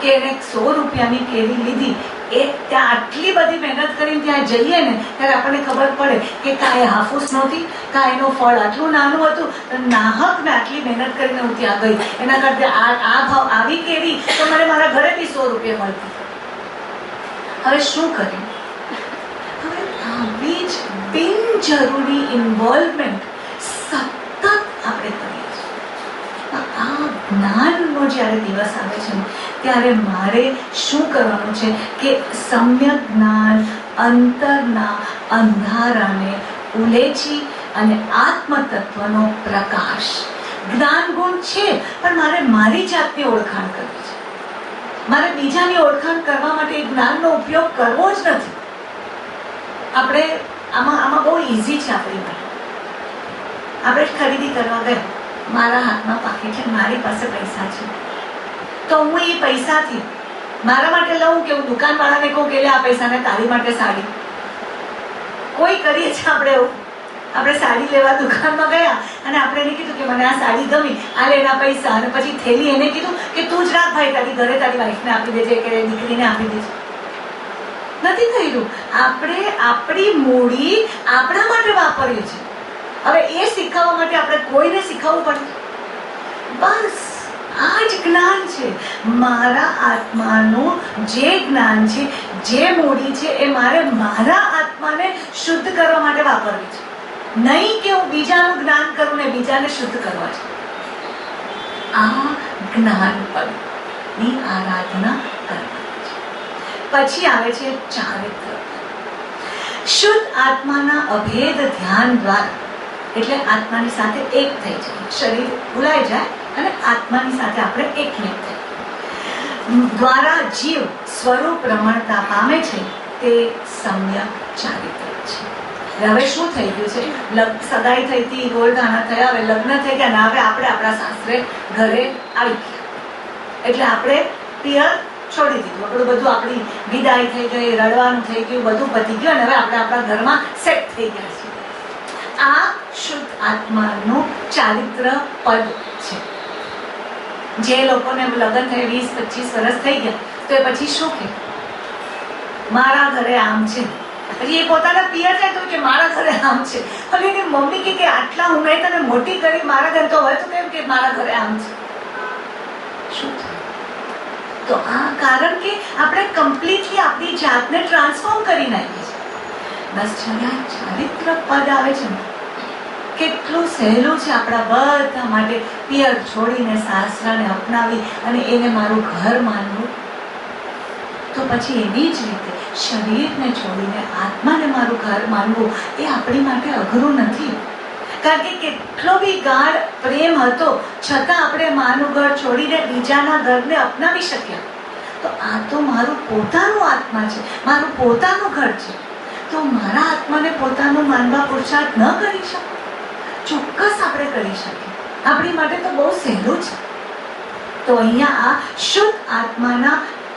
Speaker 1: કે એને 100 રૂપિયાની કેરી લીધી, એ ત્યાં આટલી બધી મહેનત કરીને ત્યાં જઈએ ને ત્યારે આપણને ખબર પડે કે કાંઈ હાફૂસ નહોતી, કાંઈ એનું ફળ આટલું નાનું હતું, નાહક મેં આટલી મહેનત કરીને હું ત્યાં ગઈ, એના કરતાં આ ભાવ આવી કેરી તો મને મારા ઘરે બી 100 રૂપિયા મળતી. હવે શું કરીએ? હવે આવી જ બિનજરૂરી ઇન્વોલ્વમેન્ટ સતત આપણે કરીએ છીએ. આ જ્ઞાનનો જ્યારે દિવસ આવે છે ત્યારે મારે શું કરવાનું છે કે સમ્યક જ્ઞાન અંતરના અંધારાને ઉલેચી અને આત્મતત્વનો પ્રકાશ. જ્ઞાન ગુણ છે પણ મારે મારી જાતની ઓળખાણ કરવી છે. મારે બીજાની ઓળખાણ કરવા માટે જ્ઞાનનો ઉપયોગ કરવો જ નથી. આપણે આમાં બહુ ઇઝી છે આપણી માટે. આપણે ખરીદી કરવા ગયા, મારા હાથમાં પાકીટ છે, મારી પાસે પૈસા છે તો હું એ પૈસાથી મારા માટે લઉં કે હું દુકાનવાળાને કહું કે લે આ પૈસાને તારી માટે સાડી. કોઈ કરીએ છીએ આપણે એવું. આપણે સાડી લેવા દુકાનમાં ગયા અને આપણે એને કીધું કે મને આ સાડી ગમી, આ લે એના પૈસા, અને પછી થેલી એને કીધું કે તું જ રાખ ભાઈ, તારી ઘરે તારી વાઈફને આપી દેજે કે દીકરીને આપી દેજે. નથી કર્યું. આપણે આપણી મૂડી આપણા માટે વાપરીએ છીએ. હવે એ શીખવવા માટે આપણે કોઈને શીખવવું પડે? બસ આ જ જ્ઞાન છે. મારા આત્માનું જે જ્ઞાન છે, જે મૂડી છે એ મારે મારા આત્માને શુદ્ધ કરવા માટે વાપરવી છે. નહીં કે હું બીજાનું જ્ઞાન કરું ને બીજાને શુદ્ધ કરવા છે. આ જ્ઞાન પદની આરાધના કરવાની છે. પછી આવે છે ચારિત્ર. શુદ્ધ આત્માના અભેદ ધ્યાન દ્વારા, એટલે આત્માની સાથે એક થઈ જાય, શરીર ભૂલાઈ જાય અને આત્માની સાથે આપણે એકમેક થાય દ્વારા જીવ સ્વરૂપ રમણતા પામે છે તે સમ્યક ચારિત્ર છે. હવે શું થઈ ગયું છે? સગાઈ થઈ હતી, ગોળધાણા થયા, હવે લગ્ન થઈ ગયા ને હવે આપણે આપણા સાસરે ઘરે આવી ગયા એટલે આપણે પિયર છોડી દીધું. આપણું બધું, આપણી વિદાય થઈ ગઈ, રડવાનું થઈ ગયું, બધું પતી ગયું અને હવે આપણે આપણા ઘરમાં સેટ થઈ ગયા છીએ. આ શુદ્ધ આત્માનું ચારિત્ર પદ છે. જે લોકોને લગ્ન થયે 20-25 વર્ષ થઈ ગયા તો એ પછી શું કે મારા ઘરે આમ છે, પછી એ પોતાના પિયર જાય તો કે મારા ઘરે આમ છે. હવે એની મમ્મી કે આટલા હું નહીં તને મોટી કરી, મારા ઘરે તો હવે તો કેમ કે મારા ઘરે આમ છે. શું તો આ કારણ કે આપણે કમ્પ્લીટલી આપણી જાતને ટ્રાન્સફોર્મ કરી નાખીએ છીએ. બસ જ્યારે આ ચારિત્ર પદ આવે છે ને કેટલું સહેલું છે આપણા બધા માટે. પિયર છોડીને સાસરાને અપનાવી અને એને મારું ઘર માનવું, તો પછી એવી જ રીતે શરીરને છોડીને આત્માને મારું ઘર માનવું એ આપણી માટે અઘરું નથી. કારણ કે કેટલો બી ગાઢ પ્રેમ હતો છતાં આપણે માનું ઘર છોડીને બીજાના ઘરને અપનાવી શક્યા. તો આ તો મારું પોતાનું આત્મા છે, મારું પોતાનું ઘર છે. તો મારા આત્માને પોતાનું માનવા પુરુષાર્થ ન કરી શકો? ચોક્કસ આપણે કરી શકીએ. આપણી માટે તો બહુ સહેલું છે. તો અહીંયા આ શુદ્ધ આત્માના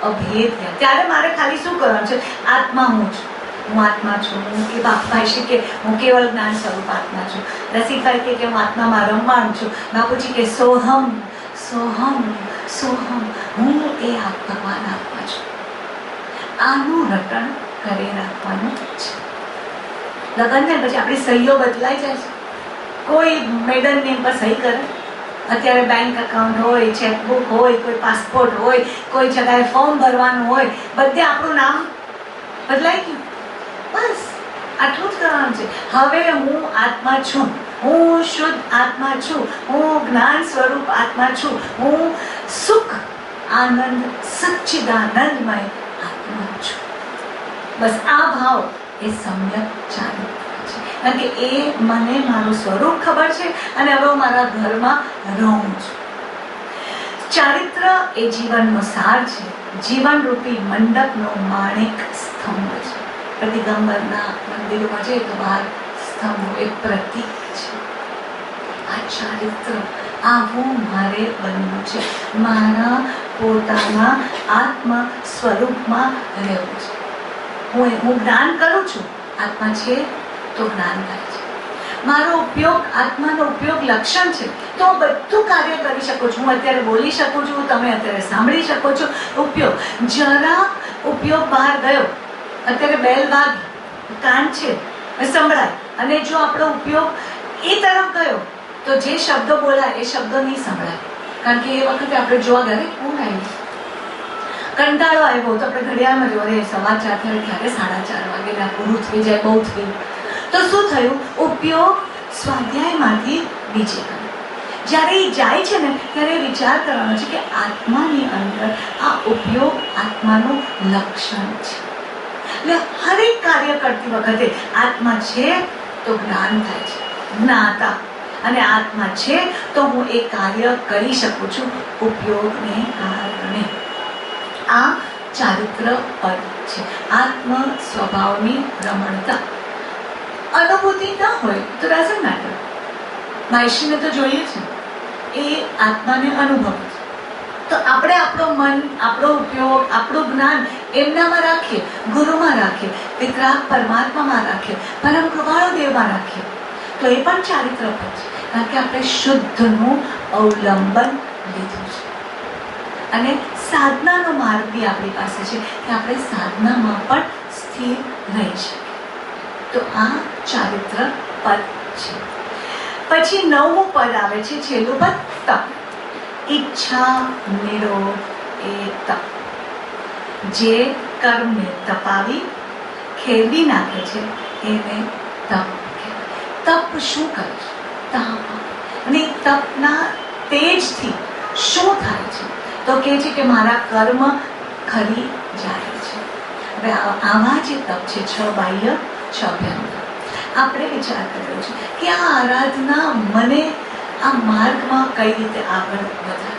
Speaker 1: અભેદ. ત્યારે મારે ખાલી શું કરવાનું છે? આત્મા હું છું, હું આત્મા છું. હું કે બાપભાઈ છે કે હું કેવળ જ્ઞાન સ્વરૂપ આત્મા છું. રસિકભાઈ કે હું આત્મામાં રમવાનું છું. બાપુજી કે સોહમ સોહમ સોહમ, હું એ ભગવાન આત્મા છું. આનું રટણ કરી રાખવાનું છે. લગ્ન ને પછી આપણી સહીઓ બદલાઈ જાય છે. કોઈ મેડન નેમ પર સહી કરે, અત્યારે બેંક એકાઉન્ટ હોય, ચેકબુક હોય, કોઈ પાસપોર્ટ હોય, કોઈ જગ્યાએ ફોર્મ ભરવાનું હોય, બધે આપણું નામ બદલાઈ ગયું. બસ આટલું જ કરવાનું છે. હવે હું આત્મા છું, હું શુદ્ધ આત્મા છું, હું જ્ઞાન સ્વરૂપ આત્મા છું, હું સુખ આનંદ સચ્ચિદાનંદમય આત્મા છું. બસ આ ભાવ એ સમ્યક ચારિત્ર છે. કારણ કે એ મને મારું સ્વરૂપ ખબર છે અને હવે હું મારા ઘરમાં રહું છું. ચારિત્ર એ જીવનનો સાર છે, જીવનરૂપી મંડપનો માણેક સ્તંભ છે. પ્રતિગંબરના મંદિરોમાં જઈએ તો બહાર સ્તંભો એક પ્રતીક છે. આ ચારિત્ર આવું મારે બનવું છે, મારા પોતાના આત્મ સ્વરૂપમાં રહેવું છે. હું જ્ઞાન કરું છું, આત્મા છે તો જ્ઞાન થાય છે. મારો ઉપયોગ, આત્માનો ઉપયોગ લક્ષણ છે તો હું બધું કાર્ય કરી શકું છું. હું અત્યારે બોલી શકું છું, તમે અત્યારે સાંભળી શકો છો. ઉપયોગ, જરા ઉપયોગ બહાર ગયો, અત્યારે બેલ વાગી, કાન છે સંભળાય, અને જો આપણો ઉપયોગ એ તરફ ગયો તો જે શબ્દો બોલાય એ શબ્દો નહીં સંભળાય. કારણ કે એ વખતે આપણે જોવા ગયા કોણ આવ્યું, કંટાળો આવ્યો તો આપણે ઘડિયાળમાં જોડે 4:15 થયા, ક્યારે 4:30 વાગે પૂરું થઈ જાય, બહુ થયું. તો શું થયું? ઉપયોગ સ્વાધ્યાયમાંથી નીચે ગયો. જ્યારે એ જાય છે ને ત્યારે વિચાર કરવાનો છે કે આત્માની અંદર આ ઉપયોગ આત્માનું લક્ષણ છે. એટલે હરેક કાર્ય કરતી વખતે આત્મા છે તો જ્ઞાન થાય છે, જ્ઞાતા, અને આત્મા છે તો હું એ કાર્ય કરી શકું છું ઉપયોગને કારણે. આ ચારિત્ર પદ છે. આત્મ સ્વભાવની રમણતા. અનુભૂતિ ન હોય તો ડઝન્ટ મેટર. મહેર્ષિને તો જોઈએ છે, એ આત્માને અનુભવે છે. તો આપણે આપણો મન, આપણો ઉપયોગ, આપણું જ્ઞાન એમનામાં રાખીએ, ગુરુમાં રાખીએ, વિતરાગ પરમાત્મામાં રાખીએ, પરમ કૃપાળુ દેવમાં રાખીએ તો એ પણ ચારિત્ર પદ છે. કારણ કે આપણે શુદ્ધનું અવલંબન લીધું છે. અને સાધનાનો માર્ગ બી આપણી પાસે છે કે આપણે સાધનામાં પણ સ્થિર રહી શકીએ. તો આ ચારિત્ર પદ છે. પછી 9મું પદ આવે છે, છેલ્લું પદ તપ. ઈચ્છા નિરોધ એ તપ. જે કર્મને તપાવી ખેરવી નાખે છે એને તપ કહેવાય. તપ શું કરે છે? તપ. અને તપના તેજથી શું થાય છે? તો કહે છે કે મારા કર્મ ખરી જાય છે. હવે આવા જે તપ છે, 6 બાહ્ય 6 અભ્યંતર. આપણે વિચાર કર્યો છે કે આ આરાધના મને આ માર્ગમાં કઈ રીતે આગળ વધારે.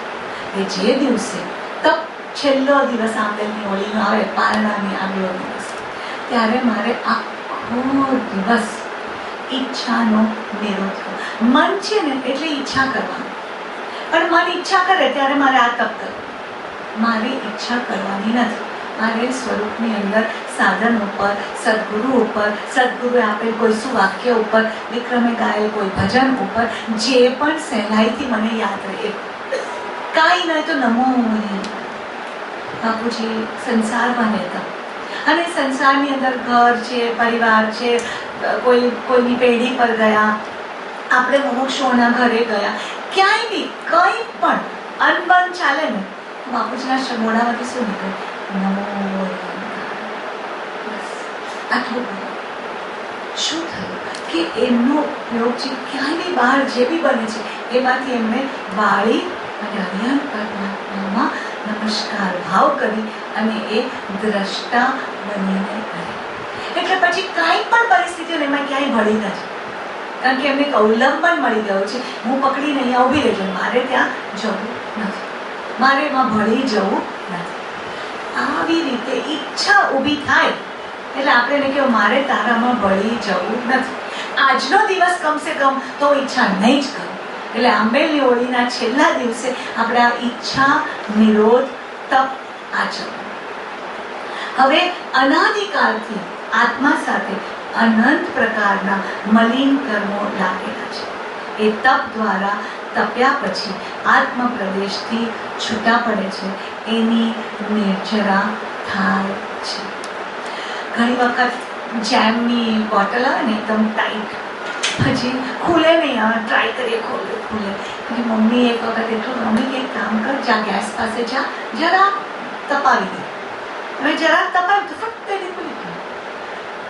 Speaker 1: એ જે દિવસે તપ છેલ્લો દિવસ આંબેલની હોળીનો આવે, પારણાની આગલો દિવસ, ત્યારે મારે આખો દિવસ ઈચ્છાનો નિરોધ કરવો. મન છે ને એટલે ઈચ્છા કરવાની, પણ મન ઈચ્છા કરે ત્યારે મારે આ તપ કરવું. મારી ઈચ્છા કરવાની નથી. મારે સ્વરૂપની અંદર સાધન ઉપર, સદગુરુ ઉપર, સદગુરુએ આપેલ કોઈ સુવાક્ય ઉપર, વિક્રમે ગાયેલ કોઈ ભજન ઉપર, જે પણ સહેલાઈથી મને યાદ રહે. કાંઈ નહીં તો નમો બાપુજી સંસારમાં રહેતા, અને સંસારની અંદર ઘર છે, પરિવાર છે, કોઈની પેઢી પર ગયા, આપણે મુમુક્ષુઓના ઘરે ગયા, ક્યાંય બી કંઈ પણ અનબન ચાલે ને, બાપુજીના મોઢામાંથી શું નીકળે? નમો. આટલું શું થયું કે એમનો ઉપયોગ છે ક્યાંય બી બહાર જે બી બને છે એમાંથી એમને વાળી અને અજ્ઞાન પરમાત્મામાં નમસ્કાર ભાવ કરી અને એ દ્રષ્ટા બનીને રહે. એટલે પછી કાંઈ પણ પરિસ્થિતિઓ એમાં ક્યાંય ભળી નથી. કારણ કે એમને એક અવલંબન મળી ગયું છે. હું પકડીને અહીંયા ઊભી રહેજો, મારે ત્યાં જવું નથી, મારે એમાં ભળી જવું નથી. આવી રીતે ઈચ્છા ઊભી થાય એટલે આપણે એને કહેવું મારે તારામાં ભળી જવું નથી. આજનો દિવસ કમસે કમ તો ઈચ્છા નહીં જ કરું. એટલે આંબેલની હોળીના છેલ્લા દિવસે આપણે આ ઈચ્છા નિરોધ તપ આચરવું. હવે અનાદિકાળથી આત્મા સાથે અનંત પ્રકારના મલિન કર્મો લાગેલા છે. એ તપ દ્વારા તપ્યા પછી આત્મ પ્રદેશથી છૂટા પડે છે એની નિર્જરા થાય છે. ઘણી વખત જેમની બોટલ આવે ને એકદમ ટાઈટ, પછી ખુલે નહીં, હવે ટ્રાય કરીએ ખુલે. પછી મમ્મી એક વખત એટલું મમ્મી કે એક કામ કર, જા ગેસ પાસે જા, જરા તપાવી દે. હવે જરા તપાવી તો ફક્ત એની ખુલી ગઈ.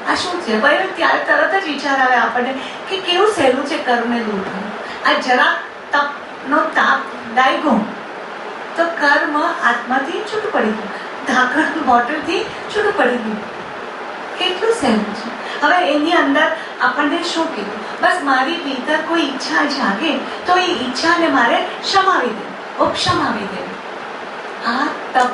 Speaker 1: આ શું છે ભાઈ? ત્યારે તરત જ વિચાર આવે આપણને કે કેવું સહેલું છે કર્મને દૂર કરવું. આ જરા તપનો તાપ ડાયગો તો કર્મ આત્માથી છૂટું પડી ગયું, ઢાંકણ બોટલથી છૂટું પડી ગયું. કેટલું સહેલું છે. હવે એની અંદર આપણને શું કીધું? બસ મારી ભીતર કોઈ ઈચ્છા જાગે તો એ ઈચ્છાને મારે શમાવી દેવી, ઉપશમાવી દેવી. આ તપ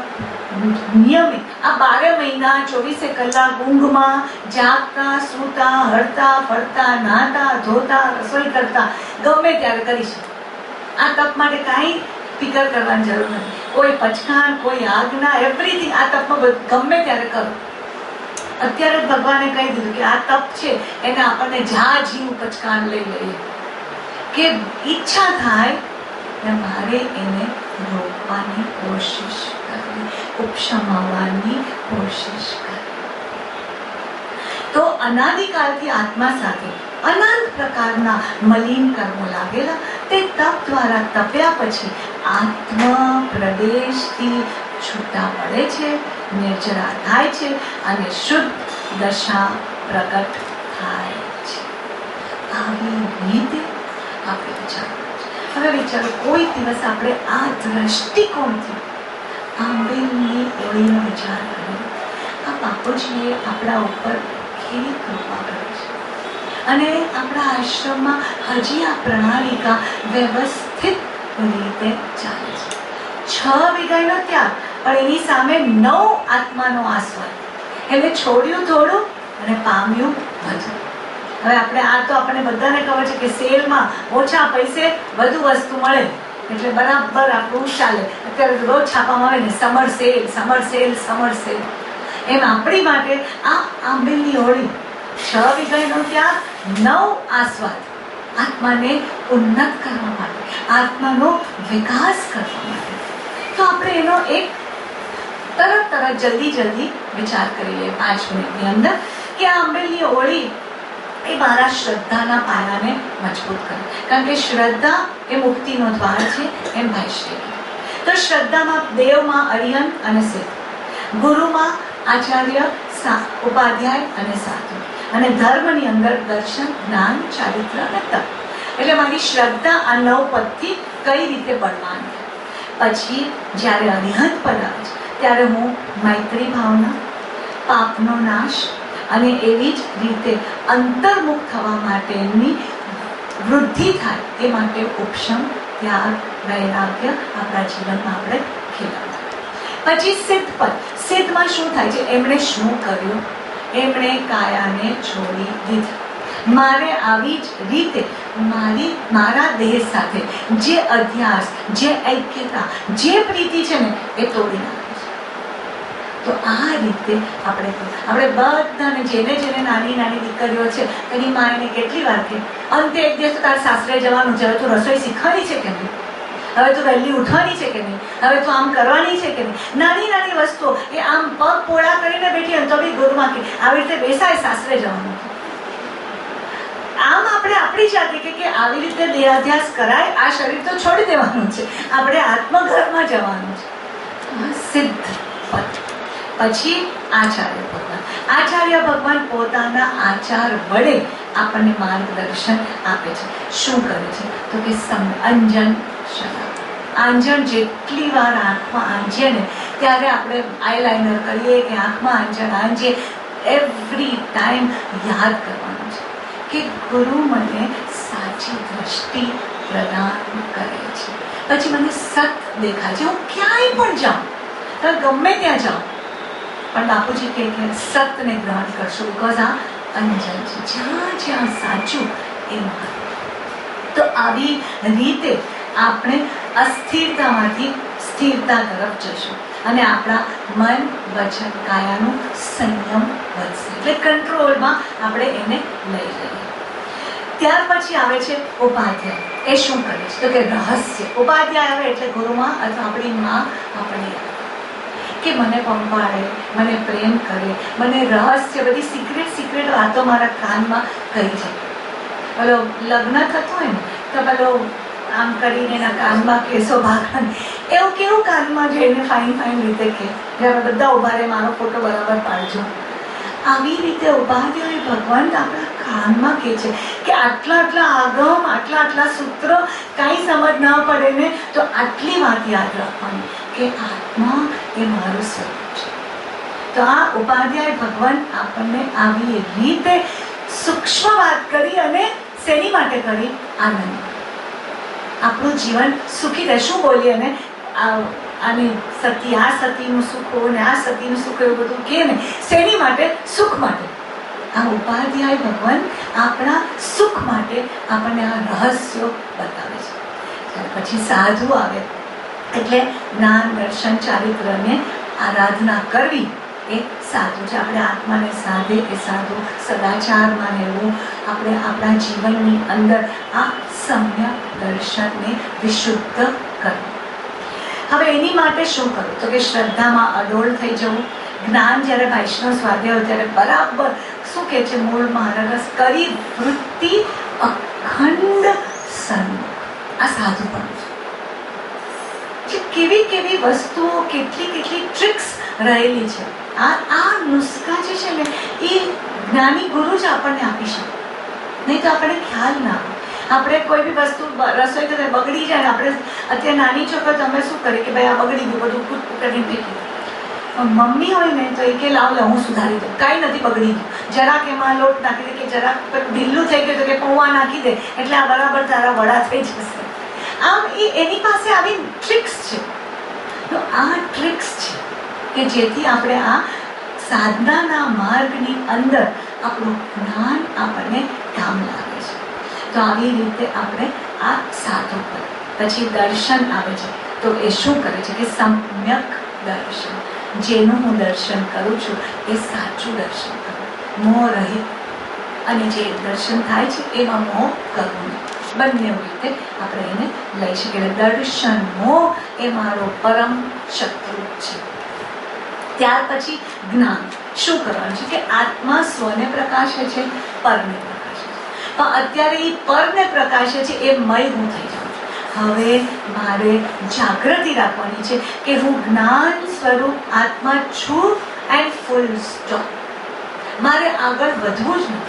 Speaker 1: નિયમિત આ 12 મહિના 24 કલાક ઊંઘમાં જાગતા, સૂતા, હરતા, ફરતા, નહાતા, ધોતા, રસોઈ કરતા ગમે ત્યારે કરી શકે. આ તપ માટે કાંઈ ફિકર કરવાની જરૂર નથી. કોઈ પચખાણ, કોઈ આજ્ઞા, એવરીથિંગ આ તપમાં ગમે ત્યારે કરો. અત્યારે જ ભગવાને કહી દીધું કે આ તપ છે એને આપણને જા જીવ પચકાણ લઈ લઈએ કે ઈચ્છા થાય ને મારે એને રોકવાની કોશિશ કરવી, ઉપશમાવવાની કોશિશ કરવી. તો અનાદિકાળથી આત્મા સાથે અનંત પ્રકારના મલિન કર્મો લાગેલા તે તપ દ્વારા તપ્યા પછી આત્મ પ્રદેશથી છૂટા પડે છે, નિર્જરા થાય છે અને શુદ્ધ દશા પ્રગટ થાય છે. આવી રીતે આપણે વિચારવું છે. હવે વિચારો, કોઈ દિવસ આપણે આ દ્રષ્ટિકોણથી આંબેલની ઓળીનો વિચાર કર્યો. આ બાપુજીએ આપણા ઉપર કેવી કૃપા કરી છે અને આપણા આશ્રમમાં હજી આ પ્રણાલિકા વ્યવસ્થિત રીતે ચાલે છે. 6 વીઘાનો ત્યાગ, પણ એની સામે 9 આત્માનો આસ્વાદ. એટલે છોડ્યું થોડું અને પામ્યું બધું. હવે આપણે આ તો આપણને બધાને ખબર છે કે સેલમાં ઓછા પૈસે વધુ વસ્તુ મળે એટલે બરાબર આપણું ચાલે. અત્યારે રોજ છાપામાં આવે ને summer sale, summer sale, summer sale. એમ આપણી માટે આ આંબેલની હોળી 6 વીઘાનો ત્યાગ, 9 આસ્વાદ. આત્માને ઉન્નત કરવા માટે, આત્માનો વિકાસ કરવા માટે. તો આપણે એનો એક તરત જલ્દી વિચાર કરી લઈએ 5 મિનિટની અંદર કે આ આંબેલની હોળી એ મારા શ્રદ્ધાના પાયાને મજબૂત કરે. કારણ કે શ્રદ્ધા એ મુક્તિનો દ્વાર છે એમ ભાઈશ્રી. તો શ્રદ્ધામાં દેવમાં અરિહંત અને સિદ્ધ, ગુરુમાં આચાર્ય, ઉપાધ્યાય અને સાધુ, અને ધર્મની અંદર દર્શન, જ્ઞાન, ચારિત્ર અને તપ. એટલે મારી શ્રદ્ધા આ 9 પદથી કઈ રીતે બળવાન. પછી જ્યારે અરિહંત પદ આવે છે ત્યારે હું મૈત્રી ભાવના, પાપનો નાશ અને એવી જ રીતે અંતર્મુખ થવા માટેની વૃદ્ધિ થાય એ માટે ઉપશમ, ત્યાગ, વૈરાગ્ય આપણા જીવનમાં આપણે ખીલવવા. પછી સિદ્ધ પદ. સિદ્ધમાં શું થાય છે? એમણે શું કર્યું? એમણે કાયાને છોડી દીધી. મારે આવી જ રીતે મારા દેહ સાથે જે અધ્યાસ, જે ઐક્યતા, જે પ્રીતિ છે ને એ તોડી નાખે છે. તો આ રીતે આપણે બધાને જેને નાની દીકરીઓ છે એની માં એને કેટલી વાર કે અંતે એક દિવસ તારે સાસરે જવાનું છે, હવે તું રસોઈ શીખવાની છે કે નહીં, હવે તું વહેલી ઉઠવાની છે કે નહીં, હવે તું આમ કરવાની છે કે નહીં. નાની વસ્તુઓ એ આમ પગ પોળા કરીને બેઠી હોય તો બી ગુરુમાં કે આવી રીતે બેસાય સાસરે જવાનું. આમ આપણે આપણી જાતે કે આવી રીતે દેહાધ્યાસ કરાય, આ શરીર તો છોડી દેવાનું છે, આપણે આત્મઘરમાં જવાનું છે. સિદ્ધ પદ. પછી આચાર્ય ભગવાન. આચાર્ય ભગવાન પોતાના આચાર વડે આપણને માર્ગદર્શન આપે છે. શું કરે છે? તો કે અંજન શરાબ. આંજણ જેટલી વાર આંખમાં આંજીએ ને ત્યારે આપણે આઈલાઇનર કરીએ કે આંખમાં આંજીએ, એવરી ટાઈમ યાદ કરવાનું છે કે ગુરુ મને સાચી દ્રષ્ટિ પ્રદાન કરે છે. પછી મને સત દેખાય છે. હું ક્યાંય પણ જાઉં, ગમે ત્યાં જાઉં, પણ બાપુજી કહે કે સતને ગ્રહણ કરશો, બીકોઝ આ અંજન છે, જ્યાં સાચું એ મારું. તો આવી રીતે આપણે અસ્થિરતામાંથી સ્થિરતા તરફ જશું અને આપણા મન, વચન, કાયાનું સંયમ વધશે. એટલે કંટ્રોલમાં આપણે એને લઈ જઈએ. ત્યાર પછી આવે છે ઉપાધ્યાય. એ શું કરે છે તો કે રહસ્ય. ઉપાધ્યાય આવે એટલે ગુરુમાં અથવા આપણી માં આપણે કે મને પંપાળે, મને પ્રેમ કરે, મને રહસ્ય બધી સિક્રેટ વાતો મારા કાનમાં કહી જાય. પેલો લગ્ન થતું હોય ને તો પેલો આમ કરીને એના કાનમાં કેસો ભાગવાનું, એવું કેવું કાનમાં જઈને ફાઇન રીતે કે જ્યારે બધા ઉભા રહે મારો ફોટો બરાબર પાડજો. આવી રીતે ઉપાધ્યાય ભગવાન આપણા કાનમાં કહે છે કે આટલા આગમ, આટલા સૂત્રો કાંઈ સમજ ન પડે ને તો આટલી વાત યાદ રાખવાની કે આત્મા એ મારું સ્વરૂપ છે. તો આ ઉપાધ્યાય ભગવાન આપણને આવી રીતે સૂક્ષ્મ વાત કરી અને શેની માટે કરી? આનંદ. આપણું જીવન સુખી રહે. શું બોલીએ ને આને સતી, આ સતીનું સુખ હો ને આ સતીનું સુખ એવું બધું કહે ને શેની માટે? સુખ માટે. આ ઉપાધ્યાય ભગવાન આપણા સુખ માટે આપણને આ રહસ્યો બતાવે છે. ત્યાર પછી સાધુ આવે એટલે જ્ઞાન, દર્શન, ચારિત્રને આરાધના કરવી એ સાધુ છે. આપણે આત્માને સાધે એ સાધુ. સદાચારમાં રહેવું, આપણે આપણા જીવનની અંદર આ સમ્યક દર્શનને વિશુદ્ધ કરવું. હવે એની માટે શું કરવું તો કે શ્રદ્ધામાં અડોળ થઈ જવું. જ્ઞાન જ્યારે વૈષ્ણવ સ્વાધ્યાય હોય ત્યારે બરાબર શું કહે છે? મૂળ મહારસ કરી વૃત્તિ અખંડ સન્મુખ. આ સાધુ પણ છે. કેવી વસ્તુઓ, કેટલી ટ્રિક્સ રહેલી છે. આ નુસ્ખા જે છે ને એ જ્ઞાની ગુરુ જ આપણને આપી શકે, નહીં તો આપણને ખ્યાલ ના આવે. આપણે કોઈ બી વસ્તુ રસોઈ કરે બગડી જાય ને આપણે અત્યારે નાની છોકરો તમે શું કરે કે ભાઈ આ બગડી ગયું, બધું કૂદ કરીને ફેંકી. મમ્મી હોય ને તો એ કે લાવ હું સુધારી દઉં, કાંઈ નથી બગડી ગયું, જરાક એમાં લોટ નાખી દે કે જરાક ઢીલું થઈ ગયું તો કે પૌવા નાખી દે એટલે આ બરાબર તારા વડા થઈ જશે. આમ એની પાસે આવી ટ્રિક્સ છે. તો આ ટ્રિક્સ છે કે જેથી આપણે આ સાધનાના માર્ગની અંદર આપણું જ્ઞાન આપણને કામ લાગે છે. તો આવી રીતે આપણે આ સાધુ કરે. પછી દર્શન આવે છે. તો એ શું કરે છે કે સમ્યક દર્શન. જેનું હું દર્શન કરું છું એ સાચું દર્શન કરું, મોહ રહિત. અને જે દર્શન થાય છે એમાં મોહ કરવું નહીં. બંને રીતે આપણે એને લઈ શકીએ. દર્શન મોહ એ મારો પરમ શત્રુ છે. ત્યાર પછી જ્ઞાન. શું કરવાનું છે કે આત્મા સ્વને પ્રકાશે છે, પરને પ્રકાશે છે. પણ અત્યારે એ પરને પ્રકાશે છે એ મય હું થઈ જાઉં છું. હવે મારે જાગૃતિ રાખવાની છે કે હું જ્ઞાન સ્વરૂપ આત્મા છું એન્ડ ફૂલ સ્ટોપ. મારે આગળ વધવું જ નથી.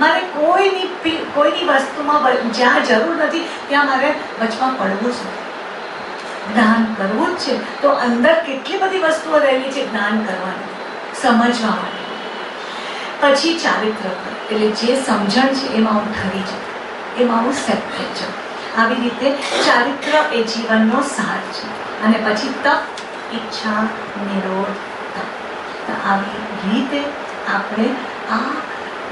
Speaker 1: મારે કોઈની વસ્તુમાં જ્યાં જરૂર નથી ત્યાં મારે વચમાં પડવું જ નથી. જ્ઞાન કરવું જ છે તો અંદર કેટલી બધી વસ્તુઓ રહેલી છે જ્ઞાન કરવાની, સમજવા માટે. પછી ચારિત્ર એટલે જે સમજણ છે એમાં હું ઠરી જાઉં, એમાં હું સેટ થઈ જાઉં. આવી રીતે ચારિત્ર એ જીવનનો સાર છે. અને પછી તપ, ઈચ્છા, નિરોધ, તપ. તો આવી રીતે આપણે આ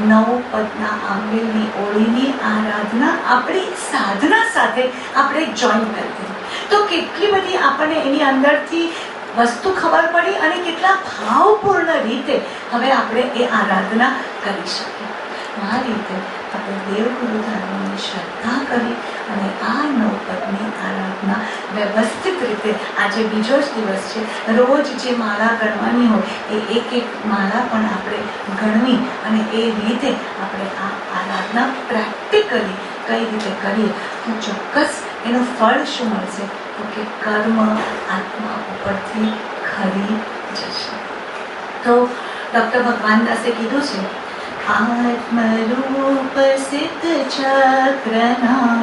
Speaker 1: 9 પદના આંબેલની ઓળીની આરાધના આપણી સાધના સાથે આપણે જોઈન કરી દીધી. તો કેટલી બધી આપણને એની અંદરથી વસ્તુ ખબર પડી અને કેટલા ભાવપૂર્ણ રીતે હવે આપણે એ આરાધના કરી શકીએ. આ રીતે આપણે દેવગુરુ ધર્મની શ્રદ્ધા કરી અને આ 9 પદની આરાધના વ્યવસ્થિત રીતે, આજે બીજો જ દિવસ છે, રોજ જે માળા ગણવાની હોય એ એક માળા પણ આપણે ગણવી અને એ રીતે આપણે આ આરાધના પ્રેક્ટિકલી કઈ રીતે કરીએ તો ચોક્કસ એનું ફળ શું મળશે તો કે કર્મ આત્મા ઉપરથી ખરી જશે. તો ડૉક્ટર ભગવાન દાસે કીધું છે આત્મરૂપ સિદ્ધ ચક્રના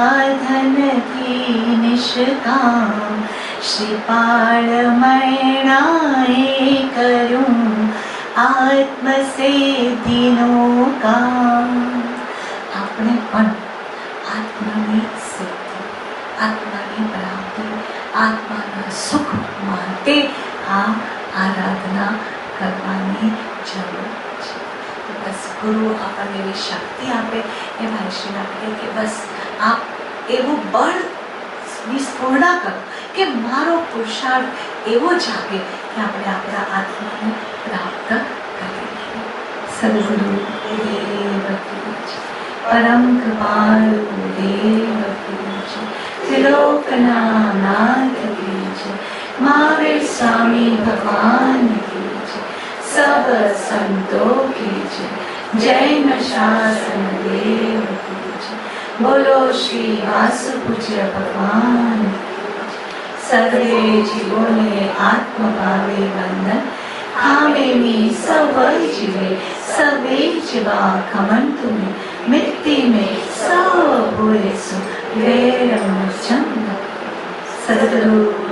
Speaker 1: આરાધનથી નિષ્કામ શ્રીપાળ મૈણાએ કર્યું આત્મસિદ્ધિનું કામ. આપણે પણ આત્માની સિદ્ધિ, આત્માની પ્રાપ્તિ, આત્માના સુખ માટે આ આરાધના કરવાની જરૂર છે. તો બસ ગુરુ આપણને એવી શક્તિ આપે એ મહેર્ષિને આપે કે બસ આપ એવું બળ વિસ્ફોરણા કરો કે મારો પુરુષાર્થ એવો જાગે કે આપણે આપણા આત્માને પ્રાપ્ત કરીએ. સદગુરુ દેવ परम कृपालु देव की जय, त्रिलोकनाथ की जय, महावीर स्वामी भगवान की जय, सब संतों की जय, जैन शासन देव की जय, बोलो श्री वासुपूज्य भगवान की जय। सर्वे जीवोने आत्म भावे वंदन, खामे में सब जीवे सवे जीवा खमंतु में, मिट्टी में सब हुए सो वेरम चंद। सदगुरु